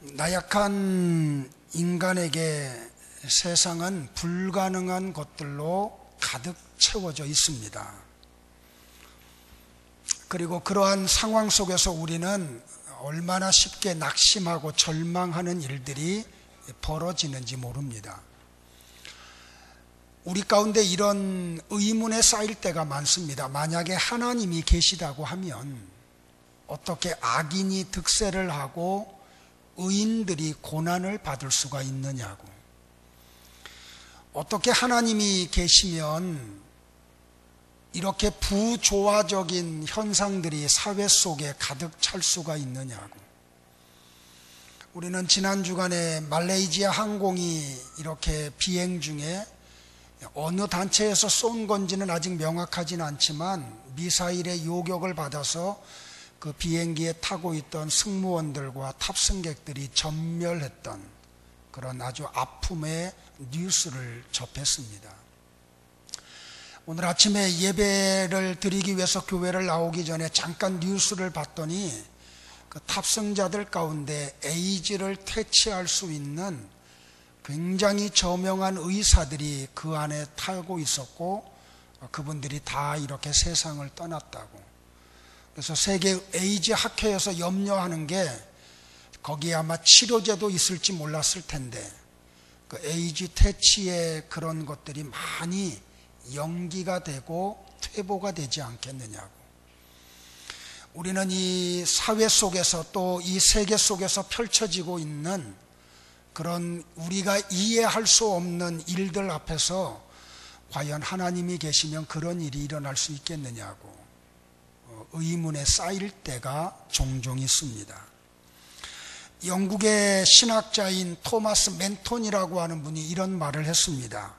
나약한 인간에게 세상은 불가능한 것들로 가득 채워져 있습니다. 그리고 그러한 상황 속에서 우리는 얼마나 쉽게 낙심하고 절망하는 일들이 벌어지는지 모릅니다. 우리 가운데 이런 의문에 쌓일 때가 많습니다. 만약에 하나님이 계시다고 하면 어떻게 악인이 득세를 하고 의인들이 고난을 받을 수가 있느냐고. 어떻게 하나님이 계시면 이렇게 부조화적인 현상들이 사회 속에 가득 찰 수가 있느냐고. 우리는 지난 주간에 말레이시아 항공이 이렇게 비행 중에 어느 단체에서 쏜 건지는 아직 명확하지는 않지만 미사일의 요격을 받아서 그 비행기에 타고 있던 승무원들과 탑승객들이 전멸했던 그런 아주 아픔의 뉴스를 접했습니다. 오늘 아침에 예배를 드리기 위해서 교회를 나오기 전에 잠깐 뉴스를 봤더니 그 탑승자들 가운데 에이즈를 퇴치할 수 있는 굉장히 저명한 의사들이 그 안에 타고 있었고 그분들이 다 이렇게 세상을 떠났다고. 그래서 세계 에이즈 학회에서 염려하는 게 거기에 아마 치료제도 있을지 몰랐을 텐데 그 에이즈 퇴치의 그런 것들이 많이 연기가 되고 퇴보가 되지 않겠느냐고. 우리는 이 사회 속에서 또 이 세계 속에서 펼쳐지고 있는 그런 우리가 이해할 수 없는 일들 앞에서 과연 하나님이 계시면 그런 일이 일어날 수 있겠느냐고 의문에 쌓일 때가 종종 있습니다. 영국의 신학자인 토마스 맨톤이라고 하는 분이 이런 말을 했습니다.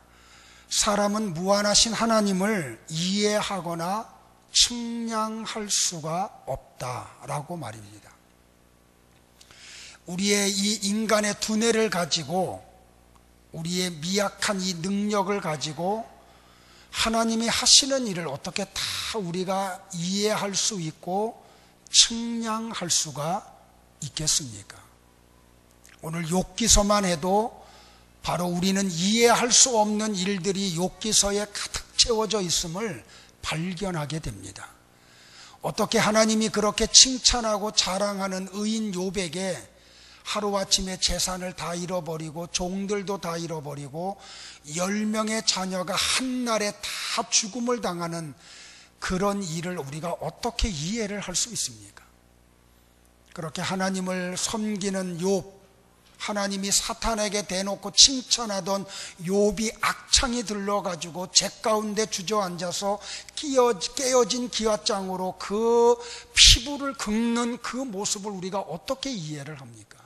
사람은 무한하신 하나님을 이해하거나 측량할 수가 없다라고 말입니다. 우리의 이 인간의 두뇌를 가지고 우리의 미약한 이 능력을 가지고 하나님이 하시는 일을 어떻게 다 우리가 이해할 수 있고 측량할 수가 있겠습니까? 오늘 욥기서만 해도 바로 우리는 이해할 수 없는 일들이 욥기서에 가득 채워져 있음을 발견하게 됩니다. 어떻게 하나님이 그렇게 칭찬하고 자랑하는 의인 욥에게 하루아침에 재산을 다 잃어버리고 종들도 다 잃어버리고 10명의 자녀가 한날에 다 죽음을 당하는 그런 일을 우리가 어떻게 이해를 할 수 있습니까? 그렇게 하나님을 섬기는 욥, 하나님이 사탄에게 대놓고 칭찬하던 욥이 악창이 들러가지고 재 가운데 주저앉아서 깨어진 기와장으로 그 피부를 긁는 그 모습을 우리가 어떻게 이해를 합니까?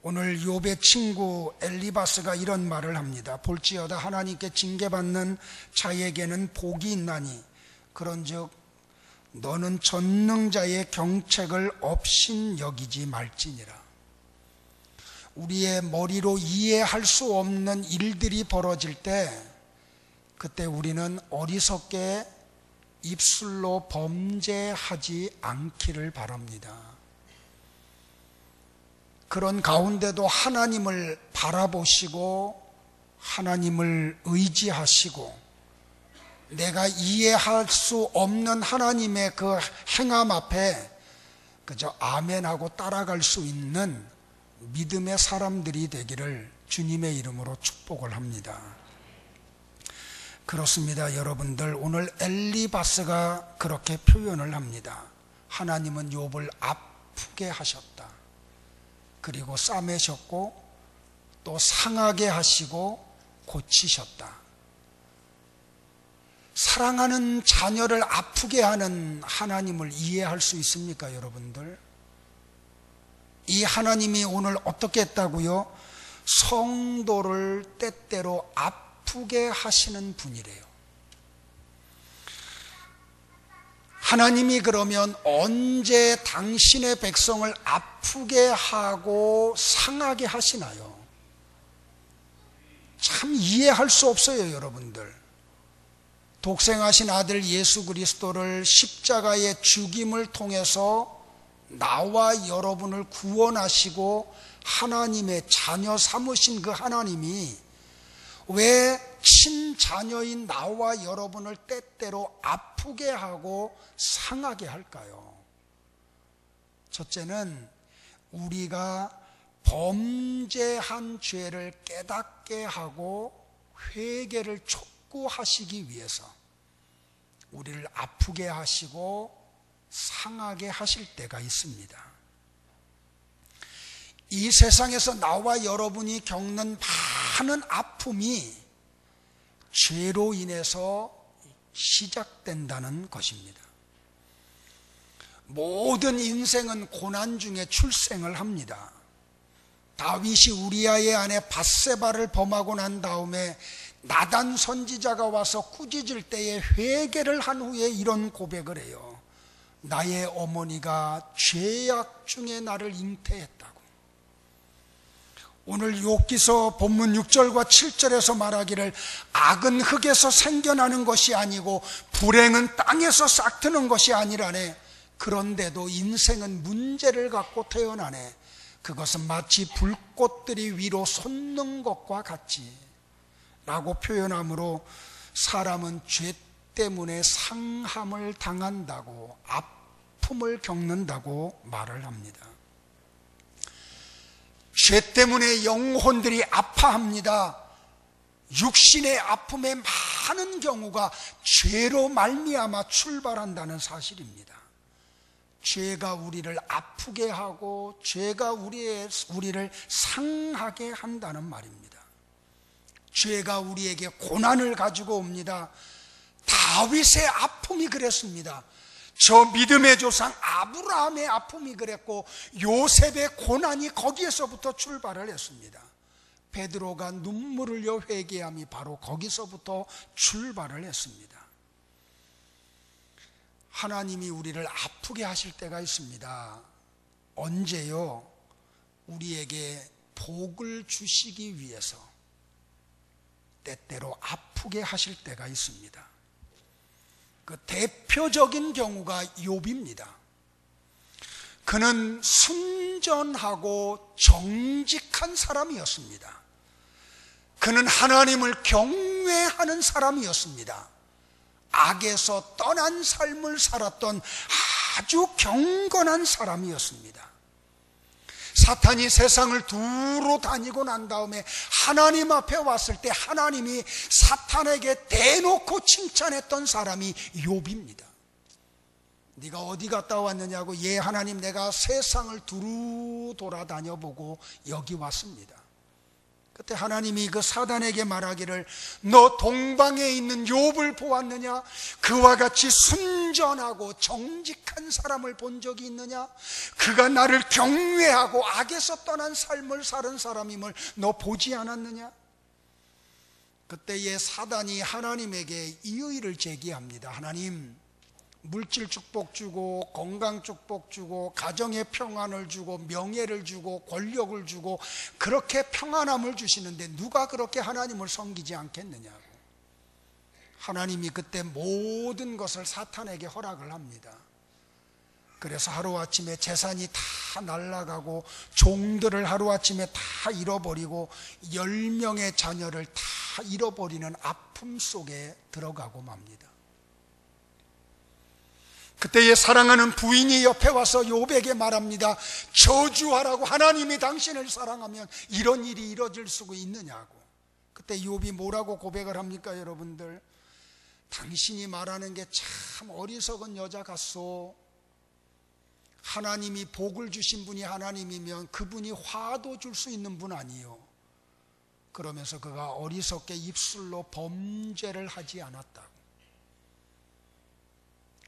오늘 욥의 친구 엘리바스가 이런 말을 합니다. 볼지어다 하나님께 징계받는 자에게는 복이 있나니 그런즉 너는 전능자의 경책을 업신여기지 말지니라. 우리의 머리로 이해할 수 없는 일들이 벌어질 때 그때 우리는 어리석게 입술로 범죄하지 않기를 바랍니다. 그런 가운데도 하나님을 바라보시고 하나님을 의지하시고 내가 이해할 수 없는 하나님의 그 행함 앞에 그저 아멘하고 따라갈 수 있는 믿음의 사람들이 되기를 주님의 이름으로 축복을 합니다. 그렇습니다. 여러분들, 오늘 엘리바스가 그렇게 표현을 합니다. 하나님은 욥을 아프게 하셨다. 그리고 싸매셨고 또 상하게 하시고 고치셨다. 사랑하는 자녀를 아프게 하는 하나님을 이해할 수 있습니까, 여러분들? 이 하나님이 오늘 어떻게 했다고요? 성도를 때때로 아프게 하시는 분이래요. 하나님이 그러면 언제 당신의 백성을 아프게 하고 상하게 하시나요? 참 이해할 수 없어요, 여러분들. 독생하신 아들 예수 그리스도를 십자가의 죽임을 통해서 나와 여러분을 구원하시고 하나님의 자녀 삼으신 그 하나님이 왜 친자녀인 나와 여러분을 때때로 아프게 하고 상하게 할까요? 첫째는 우리가 범죄한 죄를 깨닫게 하고 회개를 촉구하시기 위해서 우리를 아프게 하시고 상하게 하실 때가 있습니다. 이 세상에서 나와 여러분이 겪는 많은 아픔이 죄로 인해서 시작된다는 것입니다. 모든 인생은 고난 중에 출생을 합니다. 다윗이 우리아의 아내 밧세바를 범하고 난 다음에 나단 선지자가 와서 꾸짖을 때에 회개를 한 후에 이런 고백을 해요. 나의 어머니가 죄악 중에 나를 잉태했다고. 오늘 욥기서 본문 6절과 7절에서 말하기를 악은 흙에서 생겨나는 것이 아니고 불행은 땅에서 싹트는 것이 아니라네. 그런데도 인생은 문제를 갖고 태어나네. 그것은 마치 불꽃들이 위로 솟는 것과 같지 라고 표현하므로 사람은 죄 때문에 상함을 당한다고, 아픔을 겪는다고 말을 합니다. 죄 때문에 영혼들이 아파합니다. 육신의 아픔의 많은 경우가 죄로 말미암아 출발한다는 사실입니다. 죄가 우리를 아프게 하고 죄가 우리를 상하게 한다는 말입니다. 죄가 우리에게 고난을 가지고 옵니다. 다윗의 아픔이 그랬습니다. 저 믿음의 조상 아브라함의 아픔이 그랬고 요셉의 고난이 거기에서부터 출발을 했습니다. 베드로가 눈물을 흘려 회개함이 바로 거기서부터 출발을 했습니다. 하나님이 우리를 아프게 하실 때가 있습니다. 언제요? 우리에게 복을 주시기 위해서 때때로 아프게 하실 때가 있습니다. 그 대표적인 경우가 욥입니다. 그는 순전하고 정직한 사람이었습니다. 그는 하나님을 경외하는 사람이었습니다. 악에서 떠난 삶을 살았던 아주 경건한 사람이었습니다. 사탄이 세상을 두루 다니고 난 다음에 하나님 앞에 왔을 때 하나님이 사탄에게 대놓고 칭찬했던 사람이 욥입니다. 네가 어디 갔다 왔느냐고. 예, 하나님, 내가 세상을 두루 돌아다녀 보고 여기 왔습니다. 그때 하나님이 그 사단에게 말하기를 너 동방에 있는 욥을 보았느냐? 그와 같이 순전하고 정직한 사람을 본 적이 있느냐? 그가 나를 경외하고 악에서 떠난 삶을 사는 사람임을 너 보지 않았느냐? 그때에 사단이 하나님에게 이의를 제기합니다. 하나님, 물질 축복 주고 건강 축복 주고 가정의 평안을 주고 명예를 주고 권력을 주고 그렇게 평안함을 주시는데 누가 그렇게 하나님을 섬기지 않겠느냐고. 하나님이 그때 모든 것을 사탄에게 허락을 합니다. 그래서 하루아침에 재산이 다 날아가고 종들을 하루아침에 다 잃어버리고 10명의 자녀를 다 잃어버리는 아픔 속에 들어가고 맙니다. 그때의 사랑하는 부인이 옆에 와서 욥에게 말합니다. 저주하라고. 하나님이 당신을 사랑하면 이런 일이 이뤄질 수가 있느냐고. 그때 욥이 뭐라고 고백을 합니까? 여러분들, 당신이 말하는 게 참 어리석은 여자 같소. 하나님이 복을 주신 분이 하나님이면 그분이 화도 줄 수 있는 분 아니요. 그러면서 그가 어리석게 입술로 범죄를 하지 않았다고.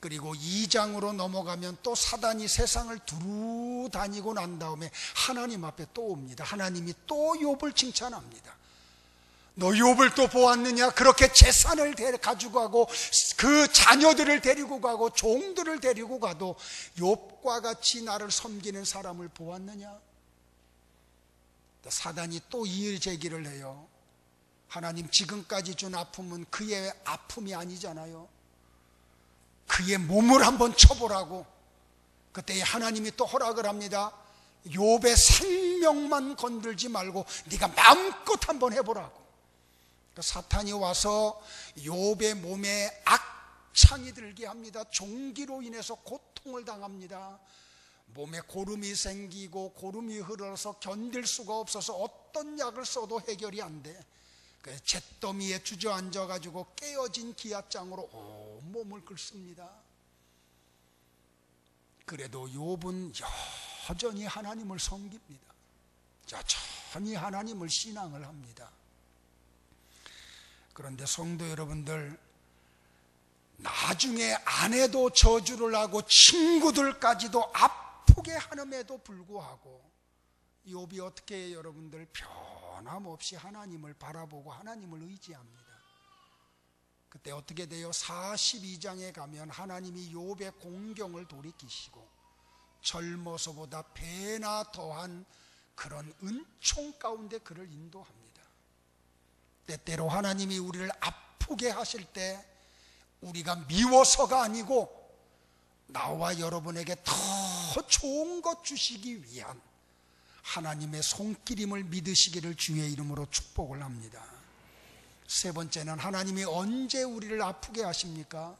그리고 2장으로 넘어가면 또 사단이 세상을 두루 다니고 난 다음에 하나님 앞에 또 옵니다. 하나님이 또 욥을 칭찬합니다. 너 욥을 또 보았느냐? 그렇게 재산을 가지고 가고 그 자녀들을 데리고 가고 종들을 데리고 가도 욥과 같이 나를 섬기는 사람을 보았느냐? 사단이 또 이의 제기를 해요. 하나님, 지금까지 준 아픔은 그의 아픔이 아니잖아요. 그의 몸을 한번 쳐보라고. 그때 하나님이 또 허락을 합니다. 욥의 생명만 건들지 말고 네가 마음껏 한번 해보라고. 사탄이 와서 욥의 몸에 악창이 들게 합니다. 종기로 인해서 고통을 당합니다. 몸에 고름이 생기고 고름이 흘러서 견딜 수가 없어서 어떤 약을 써도 해결이 안 돼. 잿더미에 주저앉아 가지고 깨어진 기압장으로 온몸을 긁습니다. 그래도 욥은 여전히 하나님을 섬깁니다. 여전히 하나님을 신앙을 합니다. 그런데 성도 여러분들, 나중에 아내도 저주를 하고 친구들까지도 아프게 하는에도 불구하고 욥이 어떻게 해요? 여러분들, 변함없이 하나님을 바라보고 하나님을 의지합니다. 그때 어떻게 돼요? 42장에 가면 하나님이 욥의 공경을 돌이키시고 젊어서보다 배나 더한 그런 은총 가운데 그를 인도합니다. 때때로 하나님이 우리를 아프게 하실 때 우리가 미워서가 아니고 나와 여러분에게 더 좋은 것 주시기 위한 하나님의 손길임을 믿으시기를 주의 이름으로 축복을 합니다. 세 번째는 하나님이 언제 우리를 아프게 하십니까?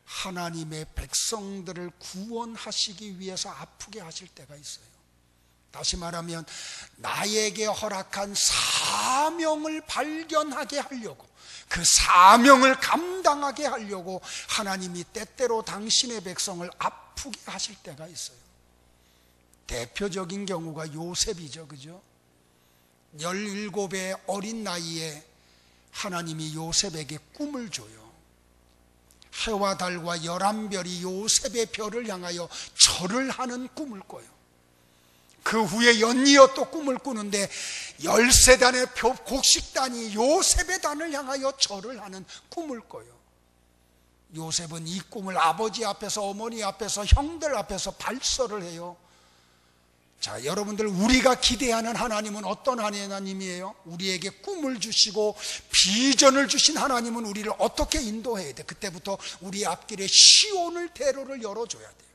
하나님의 백성들을 구원하시기 위해서 아프게 하실 때가 있어요. 다시 말하면 나에게 허락한 사명을 발견하게 하려고, 그 사명을 감당하게 하려고 하나님이 때때로 당신의 백성을 아프게 하실 때가 있어요. 대표적인 경우가 요셉이죠. 그죠? 17의 어린 나이에 하나님이 요셉에게 꿈을 줘요. 해와 달과 11별이 요셉의 별을 향하여 절을 하는 꿈을 꿔요. 그 후에 연이어 또 꿈을 꾸는데 13단의 곡식단이 요셉의 단을 향하여 절을 하는 꿈을 꿔요. 요셉은 이 꿈을 아버지 앞에서, 어머니 앞에서, 형들 앞에서 발설을 해요. 자, 여러분들, 우리가 기대하는 하나님은 어떤 하나님이에요? 우리에게 꿈을 주시고 비전을 주신 하나님은 우리를 어떻게 인도해야 돼? 그때부터 우리 앞길에 시온을 대로를 열어줘야 돼요.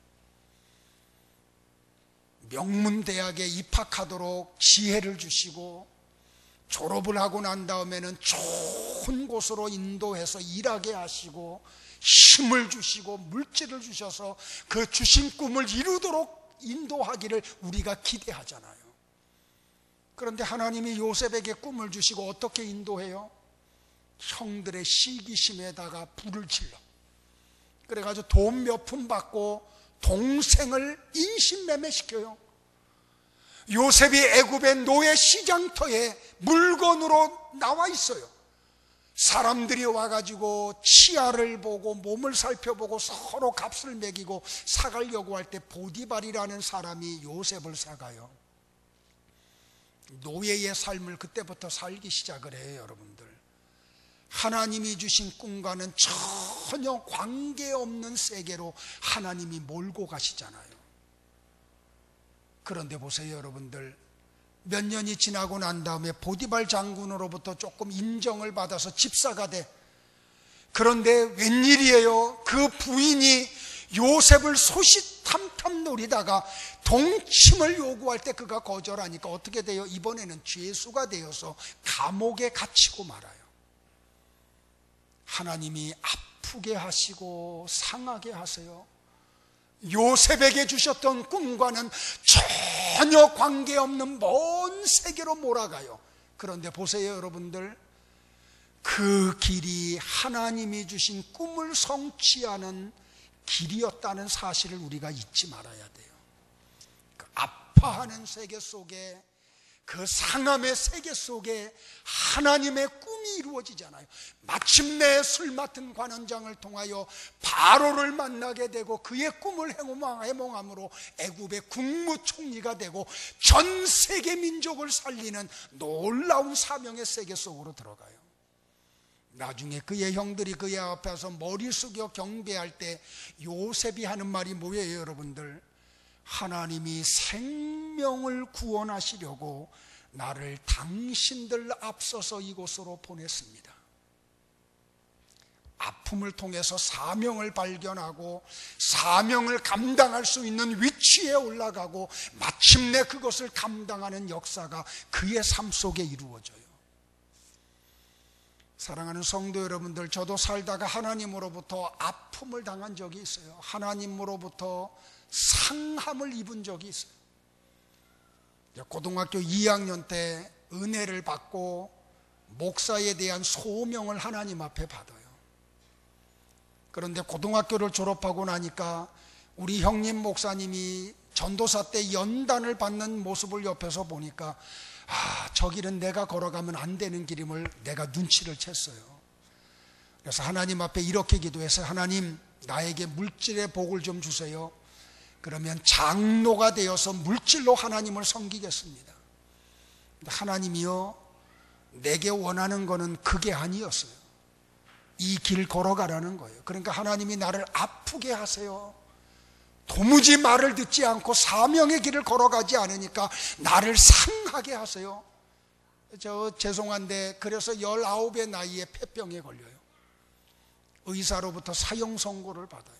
명문대학에 입학하도록 지혜를 주시고 졸업을 하고 난 다음에는 좋은 곳으로 인도해서 일하게 하시고 힘을 주시고 물질을 주셔서 그 주신 꿈을 이루도록 인도하기를 우리가 기대하잖아요. 그런데 하나님이 요셉에게 꿈을 주시고 어떻게 인도해요? 형들의 시기심에다가 불을 질러. 그래가지고 돈 몇 푼 받고 동생을 인신매매시켜요. 요셉이 애굽의 노예 시장터에 물건으로 나와 있어요. 사람들이 와가지고 치아를 보고 몸을 살펴보고 서로 값을 매기고 사가려고 할 때 보디발이라는 사람이 요셉을 사가요. 노예의 삶을 그때부터 살기 시작을 해요. 여러분들, 하나님이 주신 꿈과는 전혀 관계없는 세계로 하나님이 몰고 가시잖아요. 그런데 보세요. 여러분들, 몇 년이 지나고 난 다음에 보디발 장군으로부터 조금 인정을 받아서 집사가 돼. 그런데 웬일이에요? 그 부인이 요셉을 소시탐탐 노리다가 동침을 요구할 때 그가 거절하니까 어떻게 돼요? 이번에는 죄수가 되어서 감옥에 갇히고 말아요. 하나님이 아프게 하시고 상하게 하세요. 요셉에게 주셨던 꿈과는 전혀 관계없는 먼 세계로 몰아가요. 그런데 보세요. 여러분들, 그 길이 하나님이 주신 꿈을 성취하는 길이었다는 사실을 우리가 잊지 말아야 돼요. 그 아파하는 세계 속에, 그 상함의 세계 속에 하나님의 꿈이 이루어지잖아요. 마침내 술 맡은 관원장을 통하여 바로를 만나게 되고 그의 꿈을 해몽함으로 애굽의 국무총리가 되고 전 세계 민족을 살리는 놀라운 사명의 세계 속으로 들어가요. 나중에 그의 형들이 그의 앞에서 머리 숙여 경배할 때 요셉이 하는 말이 뭐예요? 여러분들, 하나님이 생명을 구원하시려고 나를 당신들 앞서서 이곳으로 보냈습니다. 아픔을 통해서 사명을 발견하고 사명을 감당할 수 있는 위치에 올라가고 마침내 그것을 감당하는 역사가 그의 삶 속에 이루어져요. 사랑하는 성도 여러분들, 저도 살다가 하나님으로부터 아픔을 당한 적이 있어요. 하나님으로부터 상함을 입은 적이 있어요. 고등학교 2학년 때 은혜를 받고 목사에 대한 소명을 하나님 앞에 받아요. 그런데 고등학교를 졸업하고 나니까 우리 형님 목사님이 전도사 때 연단을 받는 모습을 옆에서 보니까 저 길은 내가 걸어가면 안 되는 길임을 내가 눈치를 챘어요. 그래서 하나님 앞에 이렇게 기도해서, 하나님, 나에게 물질의 복을 좀 주세요. 그러면 장로가 되어서 물질로 하나님을 섬기겠습니다. 하나님이요, 내게 원하는 거는 그게 아니었어요. 이 길 걸어가라는 거예요. 그러니까 하나님이 나를 아프게 하세요. 도무지 말을 듣지 않고 사명의 길을 걸어가지 않으니까 나를 상하게 하세요. 저 죄송한데 그래서 19의 나이에 폐병에 걸려요. 의사로부터 사형 선고를 받아요.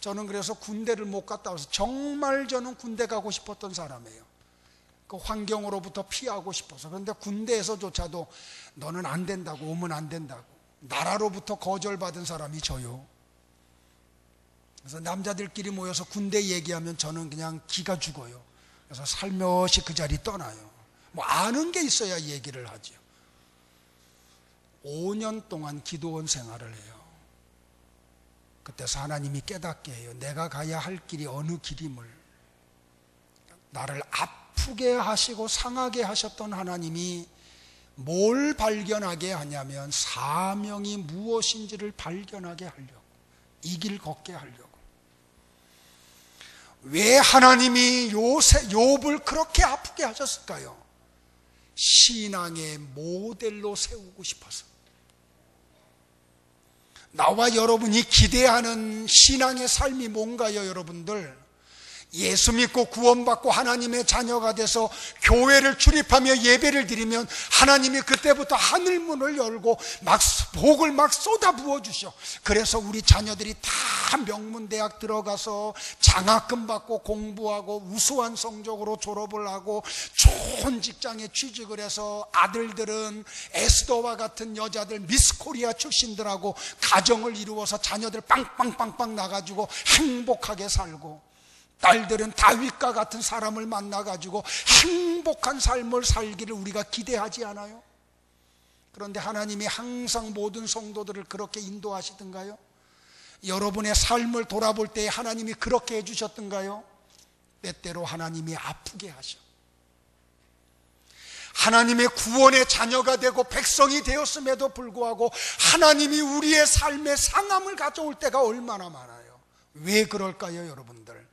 저는 그래서 군대를 못 갔다 와서 정말 저는 군대 가고 싶었던 사람이에요. 그 환경으로부터 피하고 싶어서. 그런데 군대에서조차도 너는 안 된다고, 오면 안 된다고. 나라로부터 거절받은 사람이 저요. 그래서 남자들끼리 모여서 군대 얘기하면 저는 그냥 기가 죽어요. 그래서 살며시 그 자리 떠나요. 뭐 아는 게 있어야 얘기를 하죠. 5년 동안 기도원 생활을 해요. 그때서 하나님이 깨닫게 해요. 내가 가야 할 길이 어느 길임을. 나를 아프게 하시고 상하게 하셨던 하나님이 뭘 발견하게 하냐면 사명이 무엇인지를 발견하게 하려고, 이 길 걷게 하려고. 왜 하나님이 욥을 그렇게 아프게 하셨을까요? 신앙의 모델로 세우고 싶어서. 나와 여러분이 기대하는 신앙의 삶이 뭔가요, 여러분들? 예수 믿고 구원받고 하나님의 자녀가 돼서 교회를 출입하며 예배를 드리면 하나님이 그때부터 하늘문을 열고 막 복을 막 쏟아 부어주셔. 그래서 우리 자녀들이 다 명문대학 들어가서 장학금 받고 공부하고 우수한 성적으로 졸업을 하고 좋은 직장에 취직을 해서 아들들은 에스더와 같은 여자들 미스코리아 출신들하고 가정을 이루어서 자녀들 빵빵빵빵 나가지고 행복하게 살고, 딸들은 다윗과 같은 사람을 만나가지고 행복한 삶을 살기를 우리가 기대하지 않아요? 그런데 하나님이 항상 모든 성도들을 그렇게 인도하시던가요? 여러분의 삶을 돌아볼 때 하나님이 그렇게 해주셨던가요? 때때로 하나님이 아프게 하셔. 하나님의 구원의 자녀가 되고 백성이 되었음에도 불구하고 하나님이 우리의 삶에 상함을 가져올 때가 얼마나 많아요. 왜 그럴까요, 여러분들?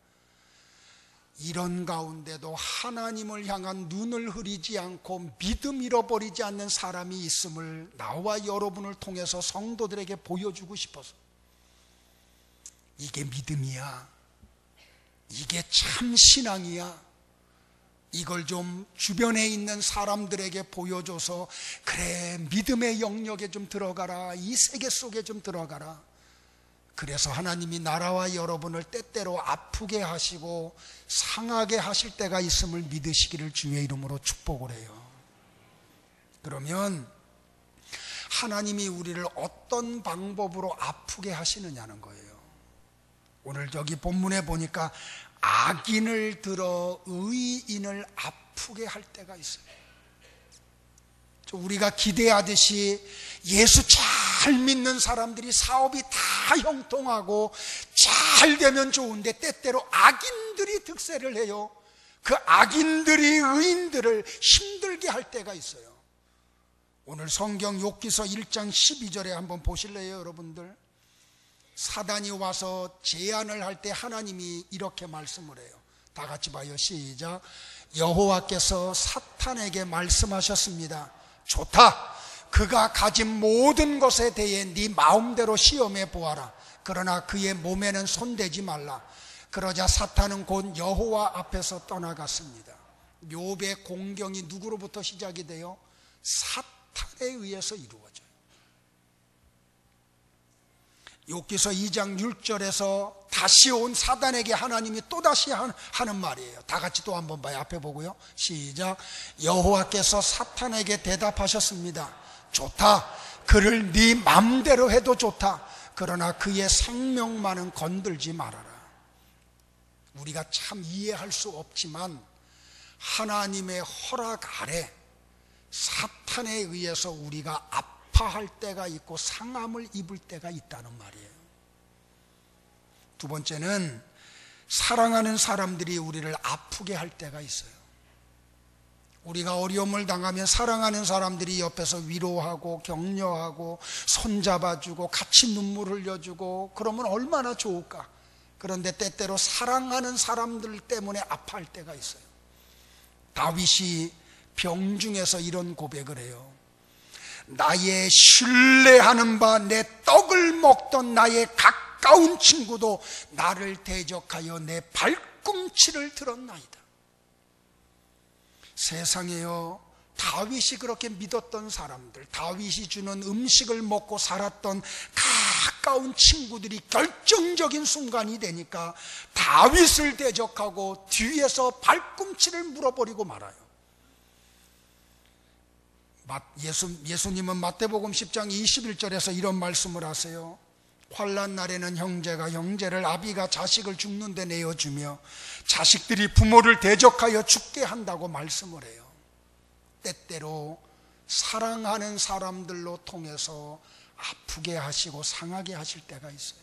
이런 가운데도 하나님을 향한 눈을 흐리지 않고 믿음 잃어버리지 않는 사람이 있음을 나와 여러분을 통해서 성도들에게 보여주고 싶어서. 이게 믿음이야. 이게 참 신앙이야. 이걸 좀 주변에 있는 사람들에게 보여줘서, 그래, 믿음의 영역에 좀 들어가라, 이 세계 속에 좀 들어가라. 그래서 하나님이 나라와 여러분을 때때로 아프게 하시고 상하게 하실 때가 있음을 믿으시기를 주의 이름으로 축복을 해요. 그러면 하나님이 우리를 어떤 방법으로 아프게 하시느냐는 거예요. 오늘 저기 본문에 보니까 악인을 들어 의인을 아프게 할 때가 있어요. 우리가 기대하듯이 예수 잘 믿는 사람들이 사업이 다 형통하고 잘 되면 좋은데 때때로 악인들이 득세를 해요. 그 악인들이 의인들을 힘들게 할 때가 있어요. 오늘 성경 욥기서 1장 12절에 한번 보실래요, 여러분들? 사단이 와서 제안을 할 때 하나님이 이렇게 말씀을 해요. 다 같이 봐요. 시작. 여호와께서 사탄에게 말씀하셨습니다. 좋다. 그가 가진 모든 것에 대해 네 마음대로 시험해 보아라. 그러나 그의 몸에는 손대지 말라. 그러자 사탄은 곧 여호와 앞에서 떠나갔습니다. 욥의 공경이 누구로부터 시작이 돼요? 사탄에 의해서 이루어져요. 욥기서 2장 6절에서 다시 온 사단에게 하나님이 또다시 하는 말이에요. 다 같이 또 한번 봐요. 앞에 보고요. 시작. 여호와께서 사탄에게 대답하셨습니다. 좋다. 그를 네 맘대로 해도 좋다. 그러나 그의 생명만은 건들지 말아라. 우리가 참 이해할 수 없지만 하나님의 허락 아래 사탄에 의해서 우리가 아파할 때가 있고 상함을 입을 때가 있다는 말이에요. 두 번째는 사랑하는 사람들이 우리를 아프게 할 때가 있어요. 우리가 어려움을 당하면 사랑하는 사람들이 옆에서 위로하고 격려하고 손잡아주고 같이 눈물 흘려주고 그러면 얼마나 좋을까. 그런데 때때로 사랑하는 사람들 때문에 아파할 때가 있어요. 다윗이 병중에서 이런 고백을 해요. 나의 신뢰하는 바 내 떡을 먹던 나의 가까운 친구도 나를 대적하여 내 발꿈치를 들었나이다. 세상에요, 다윗이 그렇게 믿었던 사람들, 다윗이 주는 음식을 먹고 살았던 가까운 친구들이 결정적인 순간이 되니까 다윗을 대적하고 뒤에서 발꿈치를 물어버리고 말아요. 예수님은 마태복음 10장 21절에서 이런 말씀을 하세요. 환난 날에는 형제가 형제를, 아비가 자식을 죽는 데 내어주며 자식들이 부모를 대적하여 죽게 한다고 말씀을 해요. 때때로 사랑하는 사람들로 통해서 아프게 하시고 상하게 하실 때가 있어요.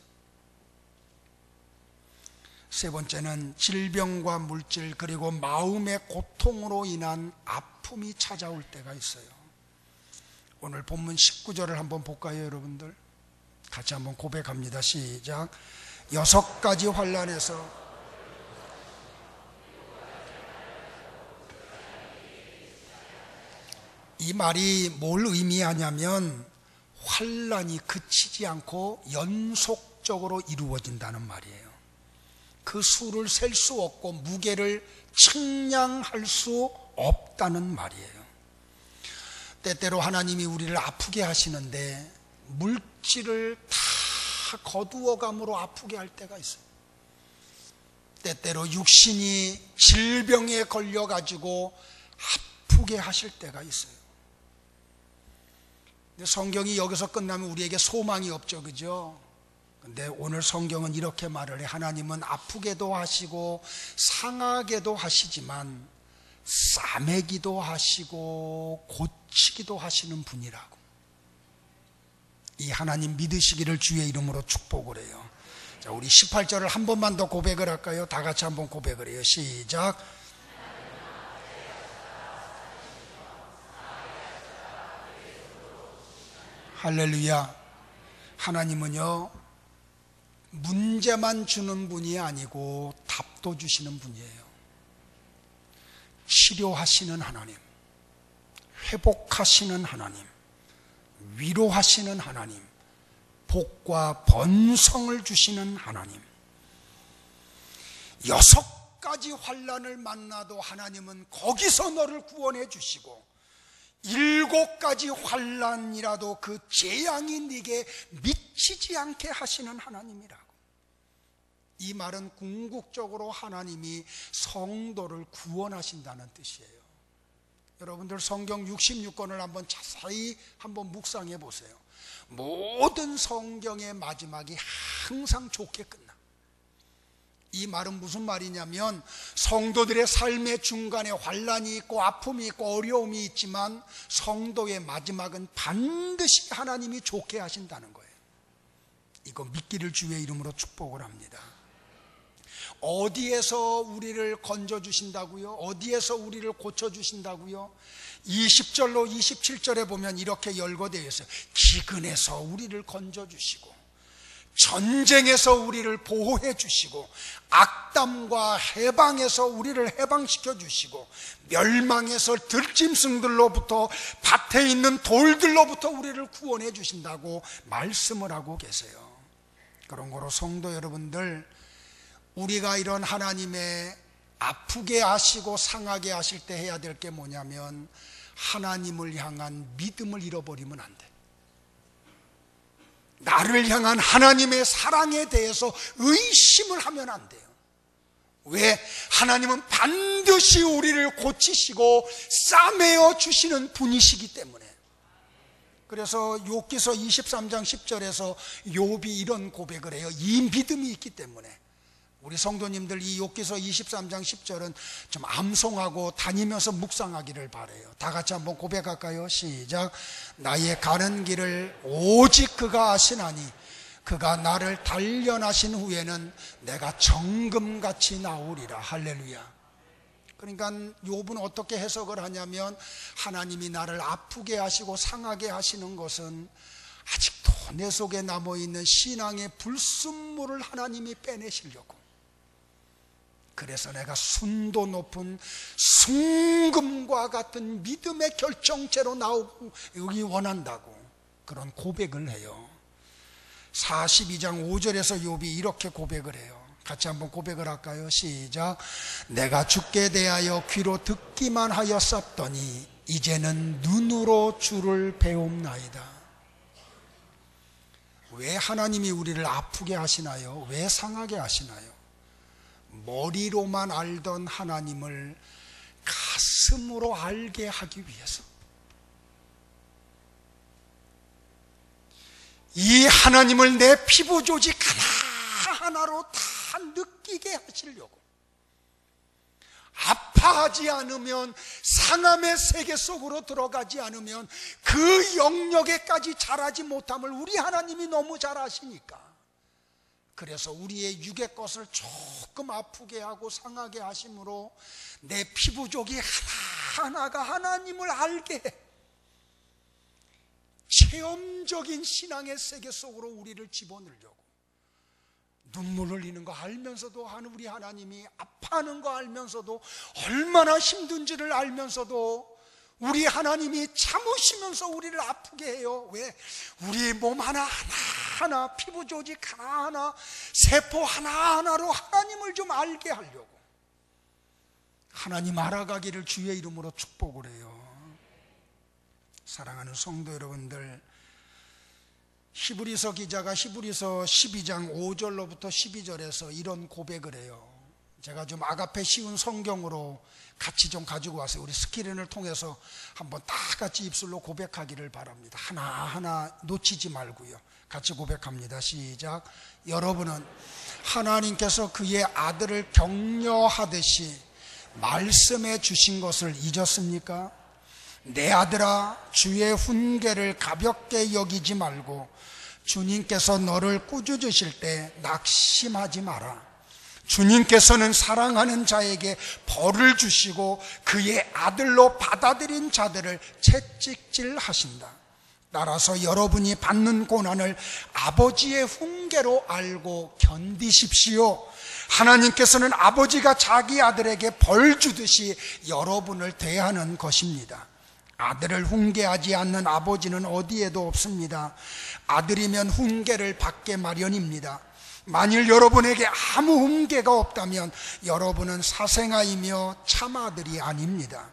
세 번째는 질병과 물질 그리고 마음의 고통으로 인한 아픔이 찾아올 때가 있어요. 오늘 본문 19절을 한번 볼까요, 여러분들? 같이 한번 고백합니다. 시작. 6가지 환난에서 이 말이 뭘 의미하냐면 환난이 그치지 않고 연속적으로 이루어진다는 말이에요. 그 수를 셀 수 없고 무게를 측량할 수 없다는 말이에요. 때때로 하나님이 우리를 아프게 하시는데 물질을 다 거두어감으로 아프게 할 때가 있어요. 때때로 육신이 질병에 걸려가지고 아프게 하실 때가 있어요. 근데 성경이 여기서 끝나면 우리에게 소망이 없죠, 그죠? 근데 오늘 성경은 이렇게 말을 해. 하나님은 아프게도 하시고 상하게도 하시지만 싸매기도 하시고 고치기도 하시는 분이라고. 이 하나님 믿으시기를 주의 이름으로 축복을 해요. 자, 우리 18절을 한 번만 더 고백을 할까요? 다 같이 한번 고백을 해요. 시작. 할렐루야. 하나님은요, 문제만 주는 분이 아니고 답도 주시는 분이에요. 치료하시는 하나님, 회복하시는 하나님, 위로하시는 하나님, 복과 번성을 주시는 하나님. 6가지 환난을 만나도 하나님은 거기서 너를 구원해 주시고 7가지 환난이라도 그 재앙이 네게 미치지 않게 하시는 하나님이라고. 이 말은 궁극적으로 하나님이 성도를 구원하신다는 뜻이에요. 여러분들 성경 66권을 한번 자세히 한번 묵상해 보세요. 모든 성경의 마지막이 항상 좋게 끝나. 이 말은 무슨 말이냐면 성도들의 삶의 중간에 환난이 있고 아픔이 있고 어려움이 있지만 성도의 마지막은 반드시 하나님이 좋게 하신다는 거예요. 이거 믿기를 주의 이름으로 축복을 합니다. 어디에서 우리를 건져주신다고요? 어디에서 우리를 고쳐주신다고요? 20절로 27절에 보면 이렇게 열거되어 있어요. 기근에서 우리를 건져주시고 전쟁에서 우리를 보호해 주시고 악담과 해방에서 우리를 해방시켜 주시고 멸망에서 들짐승들로부터 밭에 있는 돌들로부터 우리를 구원해 주신다고 말씀을 하고 계세요. 그런 거로 성도 여러분들, 우리가 이런 하나님의 아프게 하시고 상하게 하실 때 해야 될 게 뭐냐면 하나님을 향한 믿음을 잃어버리면 안 돼. 나를 향한 하나님의 사랑에 대해서 의심을 하면 안 돼요. 왜? 하나님은 반드시 우리를 고치시고 싸매어 주시는 분이시기 때문에. 그래서 욥기서 23장 10절에서 욥이 이런 고백을 해요. 이 믿음이 있기 때문에. 우리 성도님들 이 욥기서 23장 10절은 좀 암송하고 다니면서 묵상하기를 바라요. 다 같이 한번 고백할까요? 시작. 나의 가는 길을 오직 그가 아시나니 그가 나를 단련하신 후에는 내가 정금같이 나오리라. 할렐루야. 그러니까 욥은 어떻게 해석을 하냐면, 하나님이 나를 아프게 하시고 상하게 하시는 것은 아직도 내 속에 남아있는 신앙의 불순물을 하나님이 빼내시려고, 그래서 내가 순도 높은 순금과 같은 믿음의 결정체로 나오기 원한다고 그런 고백을 해요. 42장 5절에서 욥이 이렇게 고백을 해요. 같이 한번 고백을 할까요? 시작. 내가 주께 대하여 귀로 듣기만 하였었더니 이제는 눈으로 주를 배움나이다. 왜 하나님이 우리를 아프게 하시나요? 왜 상하게 하시나요? 머리로만 알던 하나님을 가슴으로 알게 하기 위해서. 이 하나님을 내 피부 조직 하나하나로 다 느끼게 하시려고, 아파하지 않으면, 상함의 세계 속으로 들어가지 않으면 그 영역에까지 자라지 못함을 우리 하나님이 너무 잘 아시니까, 그래서 우리의 육의 것을 조금 아프게 하고 상하게 하심으로 내 피부족이 하나하나가 하나님을 알게 해. 체험적인 신앙의 세계 속으로 우리를 집어넣으려고. 눈물 흘리는 거 알면서도 하는 우리 하나님이, 아파하는 거 알면서도, 얼마나 힘든지를 알면서도 우리 하나님이 참으시면서 우리를 아프게 해요. 왜? 우리 몸 하나하나, 피부 조직 하나하나, 세포 하나하나로 하나님을 좀 알게 하려고. 하나님 알아가기를 주의 이름으로 축복을 해요. 사랑하는 성도 여러분들, 히브리서 기자가 히브리서 12장 5절로부터 12절에서 이런 고백을 해요. 제가 좀 아가페 쉬운 성경으로 같이 좀 가지고 왔어요. 우리 스크린을 통해서 한번 다 같이 입술로 고백하기를 바랍니다. 하나하나 놓치지 말고요. 같이 고백합니다. 시작. 여러분은 하나님께서 그의 아들을 격려하듯이 말씀해 주신 것을 잊었습니까? 내 아들아, 주의 훈계를 가볍게 여기지 말고 주님께서 너를 꾸짖으실 때 낙심하지 마라. 주님께서는 사랑하는 자에게 벌을 주시고 그의 아들로 받아들인 자들을 채찍질하신다. 따라서 여러분이 받는 고난을 아버지의 훈계로 알고 견디십시오. 하나님께서는 아버지가 자기 아들에게 벌 주듯이 여러분을 대하는 것입니다. 아들을 훈계하지 않는 아버지는 어디에도 없습니다. 아들이면 훈계를 받게 마련입니다. 만일 여러분에게 아무 훈계가 없다면 여러분은 사생아이며 참아들이 아닙니다.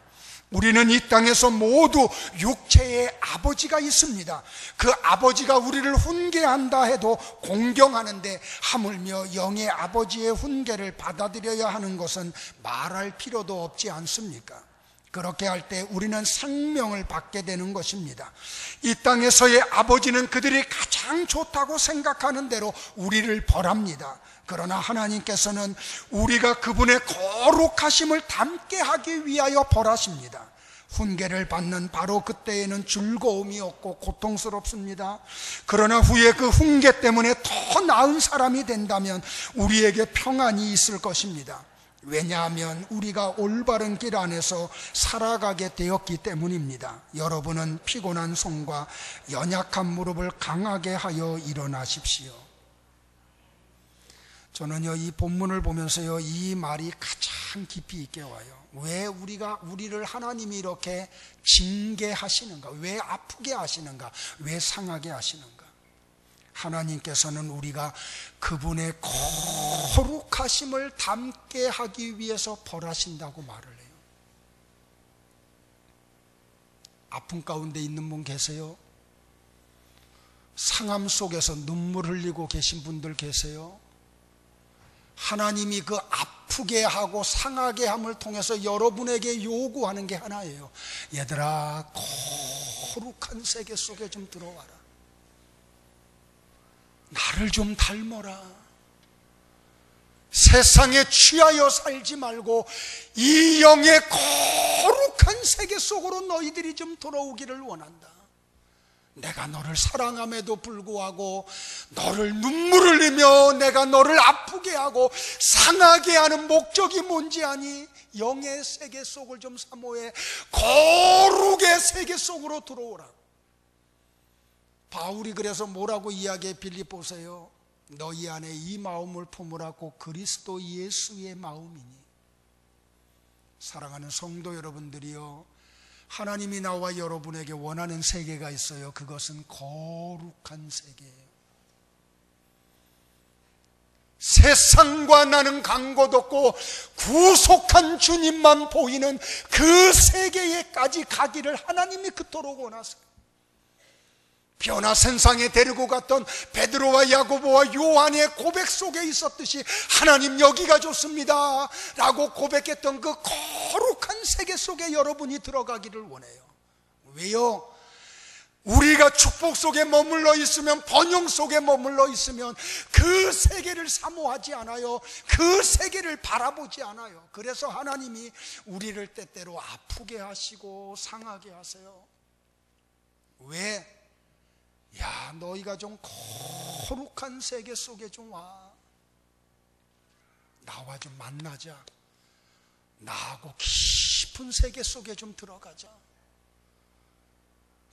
우리는 이 땅에서 모두 육체의 아버지가 있습니다. 그 아버지가 우리를 훈계한다 해도 공경하는데, 하물며 영의 아버지의 훈계를 받아들여야 하는 것은 말할 필요도 없지 않습니까? 그렇게 할 때 우리는 생명을 받게 되는 것입니다. 이 땅에서의 아버지는 그들이 가장 좋다고 생각하는 대로 우리를 벌합니다. 그러나 하나님께서는 우리가 그분의 거룩하심을 닮게 하기 위하여 벌하십니다. 훈계를 받는 바로 그때에는 즐거움이 없고 고통스럽습니다. 그러나 후에 그 훈계 때문에 더 나은 사람이 된다면 우리에게 평안이 있을 것입니다. 왜냐하면 우리가 올바른 길 안에서 살아가게 되었기 때문입니다. 여러분은 피곤한 손과 연약한 무릎을 강하게 하여 일어나십시오. 저는요, 이 본문을 보면서요, 이 말이 가장 깊이 있게 와요. 왜 우리를 하나님이 이렇게 징계하시는가? 왜 아프게 하시는가? 왜 상하게 하시는가? 하나님께서는 우리가 그분의 거룩하심을 담게 하기 위해서 벌하신다고 말을 해요. 아픔 가운데 있는 분 계세요? 상함 속에서 눈물 흘리고 계신 분들 계세요? 하나님이 그 아프게 하고 상하게 함을 통해서 여러분에게 요구하는 게 하나예요. 얘들아, 거룩한 세계 속에 좀 들어와라. 나를 좀 닮아라. 세상에 취하여 살지 말고 이 영의 거룩한 세계 속으로 너희들이 좀 돌아오기를 원한다. 내가 너를 사랑함에도 불구하고 너를 눈물 흘리며 내가 너를 아프게 하고 상하게 하는 목적이 뭔지 아니? 영의 세계 속을 좀 사모해 거룩의 세계 속으로 들어오라. 바울이 그래서 뭐라고 이야기해? 빌립보세요. 너희 안에 이 마음을 품으라고 그리스도 예수의 마음이니. 사랑하는 성도 여러분들이요, 하나님이 나와 여러분에게 원하는 세계가 있어요. 그것은 거룩한 세계예요. 세상과 나는 간곳 없고 구속한 주님만 보이는 그 세계에까지 가기를 하나님이 그토록 원하세요. 변화산상에 데리고 갔던 베드로와 야고보와 요한의 고백 속에 있었듯이 하나님 여기가 좋습니다 라고 고백했던 그 거룩한 세계 속에 여러분이 들어가기를 원해요. 왜요? 우리가 축복 속에 머물러 있으면, 번영 속에 머물러 있으면 그 세계를 사모하지 않아요. 그 세계를 바라보지 않아요. 그래서 하나님이 우리를 때때로 아프게 하시고 상하게 하세요. 왜? 야, 너희가 좀 거룩한 세계 속에 좀 와. 나와 좀 만나자. 나하고 깊은 세계 속에 좀 들어가자.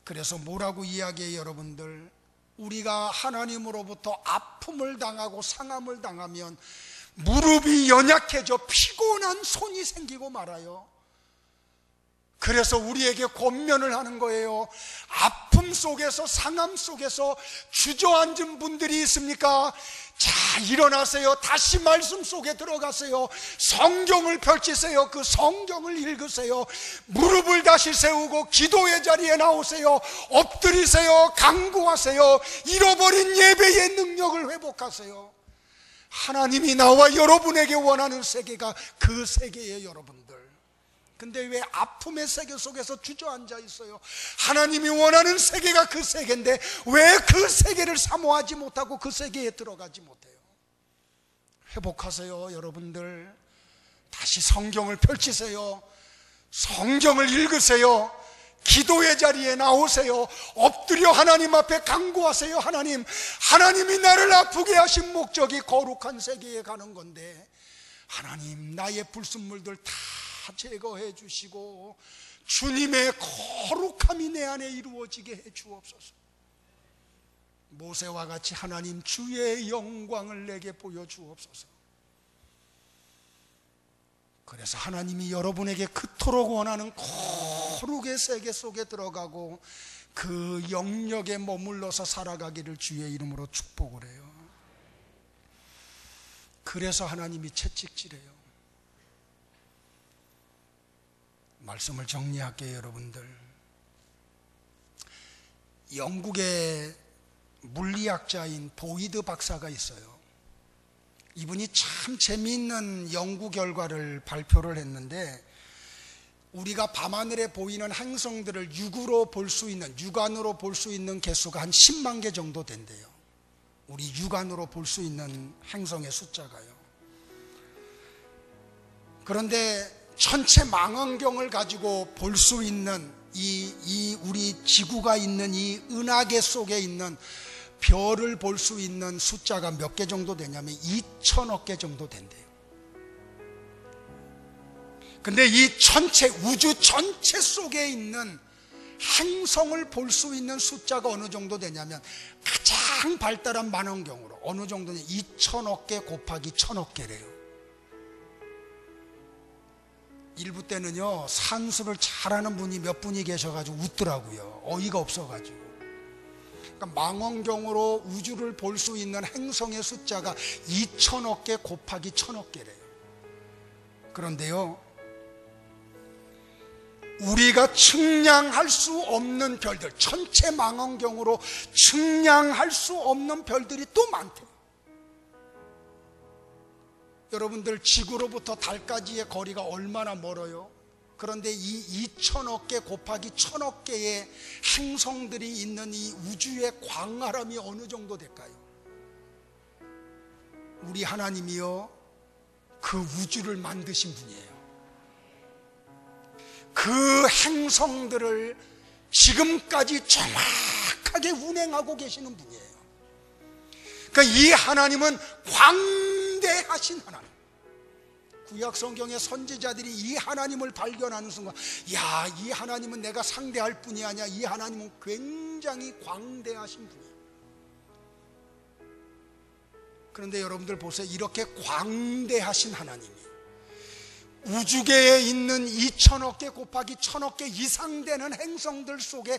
그래서 뭐라고 이야기해요, 여러분들? 우리가 하나님으로부터 아픔을 당하고 상함을 당하면 무릎이 연약해져 피곤한 손이 생기고 말아요. 그래서 우리에게 권면을 하는 거예요. 아픔 속에서, 상함 속에서 주저앉은 분들이 있습니까? 자, 일어나세요. 다시 말씀 속에 들어가세요. 성경을 펼치세요. 그 성경을 읽으세요. 무릎을 다시 세우고 기도의 자리에 나오세요. 엎드리세요. 간구하세요. 잃어버린 예배의 능력을 회복하세요. 하나님이 나와 여러분에게 원하는 세계가 그 세계예요, 여러분들. 근데 왜 아픔의 세계 속에서 주저앉아 있어요? 하나님이 원하는 세계가 그 세계인데 왜 그 세계를 사모하지 못하고 그 세계에 들어가지 못해요? 회복하세요, 여러분들. 다시 성경을 펼치세요. 성경을 읽으세요. 기도의 자리에 나오세요. 엎드려 하나님 앞에 간구하세요. 하나님이 나를 아프게 하신 목적이 거룩한 세계에 가는 건데 하나님, 나의 불순물들 다 제거해 주시고 주님의 거룩함이 내 안에 이루어지게 해 주옵소서. 모세와 같이 하나님 주의 영광을 내게 보여주옵소서. 그래서 하나님이 여러분에게 그토록 원하는 거룩의 세계 속에 들어가고 그 영역에 머물러서 살아가기를 주의 이름으로 축복을 해요. 그래서 하나님이 채찍질해요. 말씀을 정리할게요, 여러분들. 영국의 물리학자인 보이드 박사가 있어요. 이분이 참 재미있는 연구 결과를 발표를 했는데 우리가 밤하늘에 보이는 행성들을 육안으로 볼 수 있는 개수가 한 10만 개 정도 된대요. 우리 육안으로 볼 수 있는 행성의 숫자가요. 그런데 전체 망원경을 가지고 볼 수 있는 이 우리 지구가 있는 이 은하계 속에 있는 별을 볼 수 있는 숫자가 몇 개 정도 되냐면 2천억 개 정도 된대요. 근데 이 전체 우주 전체 속에 있는 행성을 볼 수 있는 숫자가 어느 정도 되냐면 가장 발달한 망원경으로 어느 정도냐 2천억 개 곱하기 1,000억 개래요. 일부 때는요 산수를 잘하는 분이 몇 분이 계셔가지고 웃더라고요. 어이가 없어가지고. 그러니까 망원경으로 우주를 볼 수 있는 행성의 숫자가 2천억 개 곱하기 1,000억 개래요. 그런데요 우리가 측량할 수 없는 별들, 천체 망원경으로 측량할 수 없는 별들이 또 많대요. 여러분들, 지구로부터 달까지의 거리가 얼마나 멀어요? 그런데 이 2천억 개 곱하기 1천억 개의 행성들이 있는 이 우주의 광활함이 어느 정도 될까요? 우리 하나님이요, 그 우주를 만드신 분이에요. 그 행성들을 지금까지 정확하게 운행하고 계시는 분이에요. 그러니까 이 하나님은 광대하신 하나님. 구약 성경의 선지자들이 이 하나님을 발견하는 순간, 야, 이 하나님은 내가 상대할 분이 아니야. 이 하나님은 굉장히 광대하신 분이에요. 그런데 여러분들 보세요. 이렇게 광대하신 하나님이 우주계에 있는 2천억 개 곱하기 1천억 개 이상 되는 행성들 속에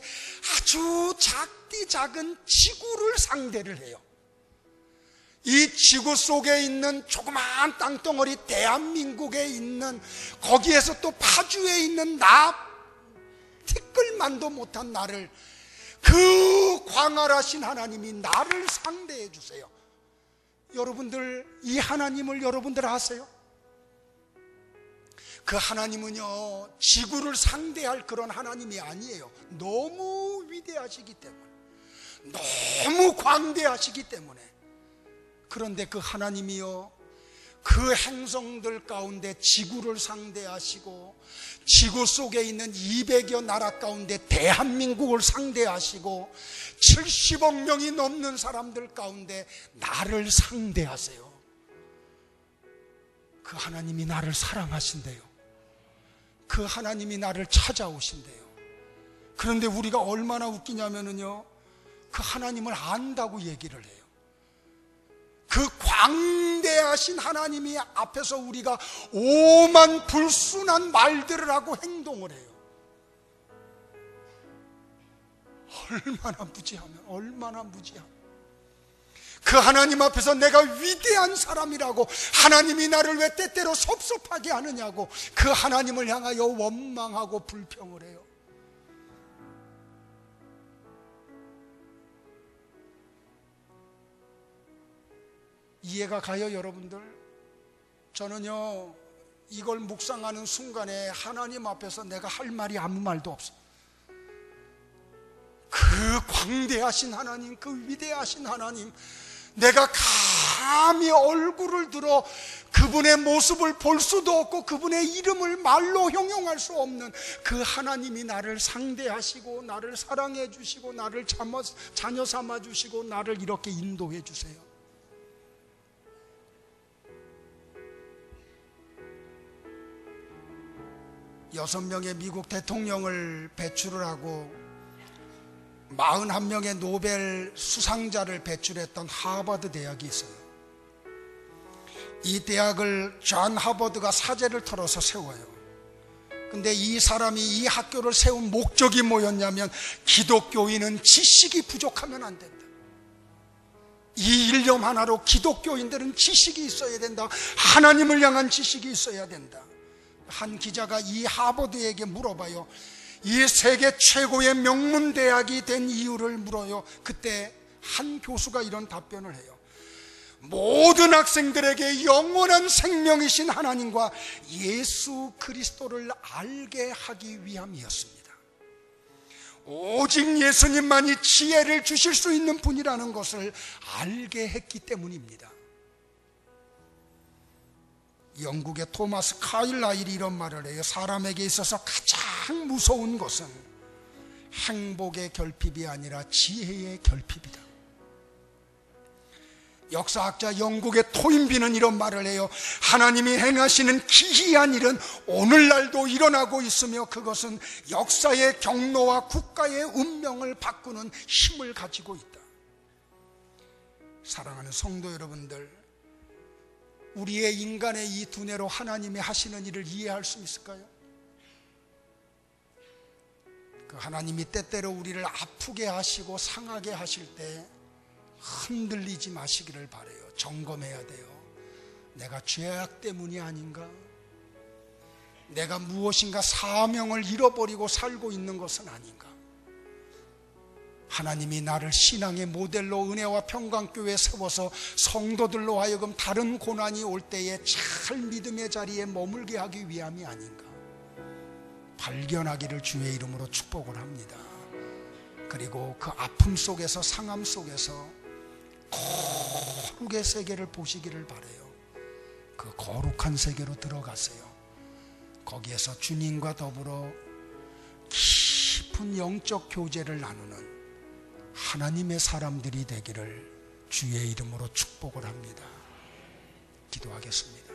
아주 작디 작은 지구를 상대를 해요. 이 지구 속에 있는 조그마한 땅덩어리 대한민국에 있는, 거기에서 또 파주에 있는 나 티끌만도 못한 나를, 그 광활하신 하나님이 나를 상대해 주세요. 여러분들, 이 하나님을 여러분들 아세요? 그 하나님은요, 지구를 상대할 그런 하나님이 아니에요. 너무 위대하시기 때문에, 너무 광대하시기 때문에. 그런데 그 하나님이요, 그 행성들 가운데 지구를 상대하시고, 지구 속에 있는 200여 나라 가운데 대한민국을 상대하시고, 70억 명이 넘는 사람들 가운데 나를 상대하세요. 그 하나님이 나를 사랑하신대요. 그 하나님이 나를 찾아오신대요. 그런데 우리가 얼마나 웃기냐면요, 그 하나님을 안다고 얘기를 해요. 그 광대하신 하나님이 앞에서 우리가 오만 불순한 말들을 하고 행동을 해요. 얼마나 무지하면, 얼마나 무지하면. 그 하나님 앞에서 내가 위대한 사람이라고 하나님이 나를 왜 때때로 섭섭하게 하느냐고 그 하나님을 향하여 원망하고 불평을 해요. 이해가 가요, 여러분들? 저는요, 이걸 묵상하는 순간에 하나님 앞에서 내가 할 말이 아무 말도 없어요. 그 광대하신 하나님, 그 위대하신 하나님, 내가 감히 얼굴을 들어 그분의 모습을 볼 수도 없고 그분의 이름을 말로 형용할 수 없는 그 하나님이 나를 상대하시고 나를 사랑해 주시고 나를 자녀 삼아 주시고 나를 이렇게 인도해 주세요. 여섯 명의 미국 대통령을 배출을 하고 41명의 노벨 수상자를 배출했던 하버드 대학이 있어요. 이 대학을 존 하버드가 사제를 털어서 세워요. 근데 이 사람이 이 학교를 세운 목적이 뭐였냐면, 기독교인은 지식이 부족하면 안 된다. 이 일념 하나로 기독교인들은 지식이 있어야 된다. 하나님을 향한 지식이 있어야 된다. 한 기자가 이 하버드에게 물어봐요. 이 세계 최고의 명문대학이 된 이유를 물어요. 그때 한 교수가 이런 답변을 해요. 모든 학생들에게 영원한 생명이신 하나님과 예수 그리스도를 알게 하기 위함이었습니다. 오직 예수님만이 지혜를 주실 수 있는 분이라는 것을 알게 했기 때문입니다. 영국의 토마스 카일라일이 이런 말을 해요. 사람에게 있어서 가장 무서운 것은 행복의 결핍이 아니라 지혜의 결핍이다. 역사학자 영국의 토인비는 이런 말을 해요. 하나님이 행하시는 기이한 일은 오늘날도 일어나고 있으며 그것은 역사의 경로와 국가의 운명을 바꾸는 힘을 가지고 있다. 사랑하는 성도 여러분들, 우리의 인간의 이 두뇌로 하나님이 하시는 일을 이해할 수 있을까요? 그 하나님이 때때로 우리를 아프게 하시고 상하게 하실 때 흔들리지 마시기를 바라요. 점검해야 돼요. 내가 죄악 때문이 아닌가? 내가 무엇인가 사명을 잃어버리고 살고 있는 것은 아닌가? 하나님이 나를 신앙의 모델로 은혜와 평강교회에 세워서 성도들로 하여금 다른 고난이 올 때에 잘 믿음의 자리에 머물게 하기 위함이 아닌가? 발견하기를 주의 이름으로 축복을 합니다. 그리고 그 아픔 속에서, 상함 속에서 거룩의 세계를 보시기를 바라요. 그 거룩한 세계로 들어가세요. 거기에서 주님과 더불어 깊은 영적 교제를 나누는 하나님의 사람들이 되기를 주의 이름으로 축복을 합니다. 기도하겠습니다.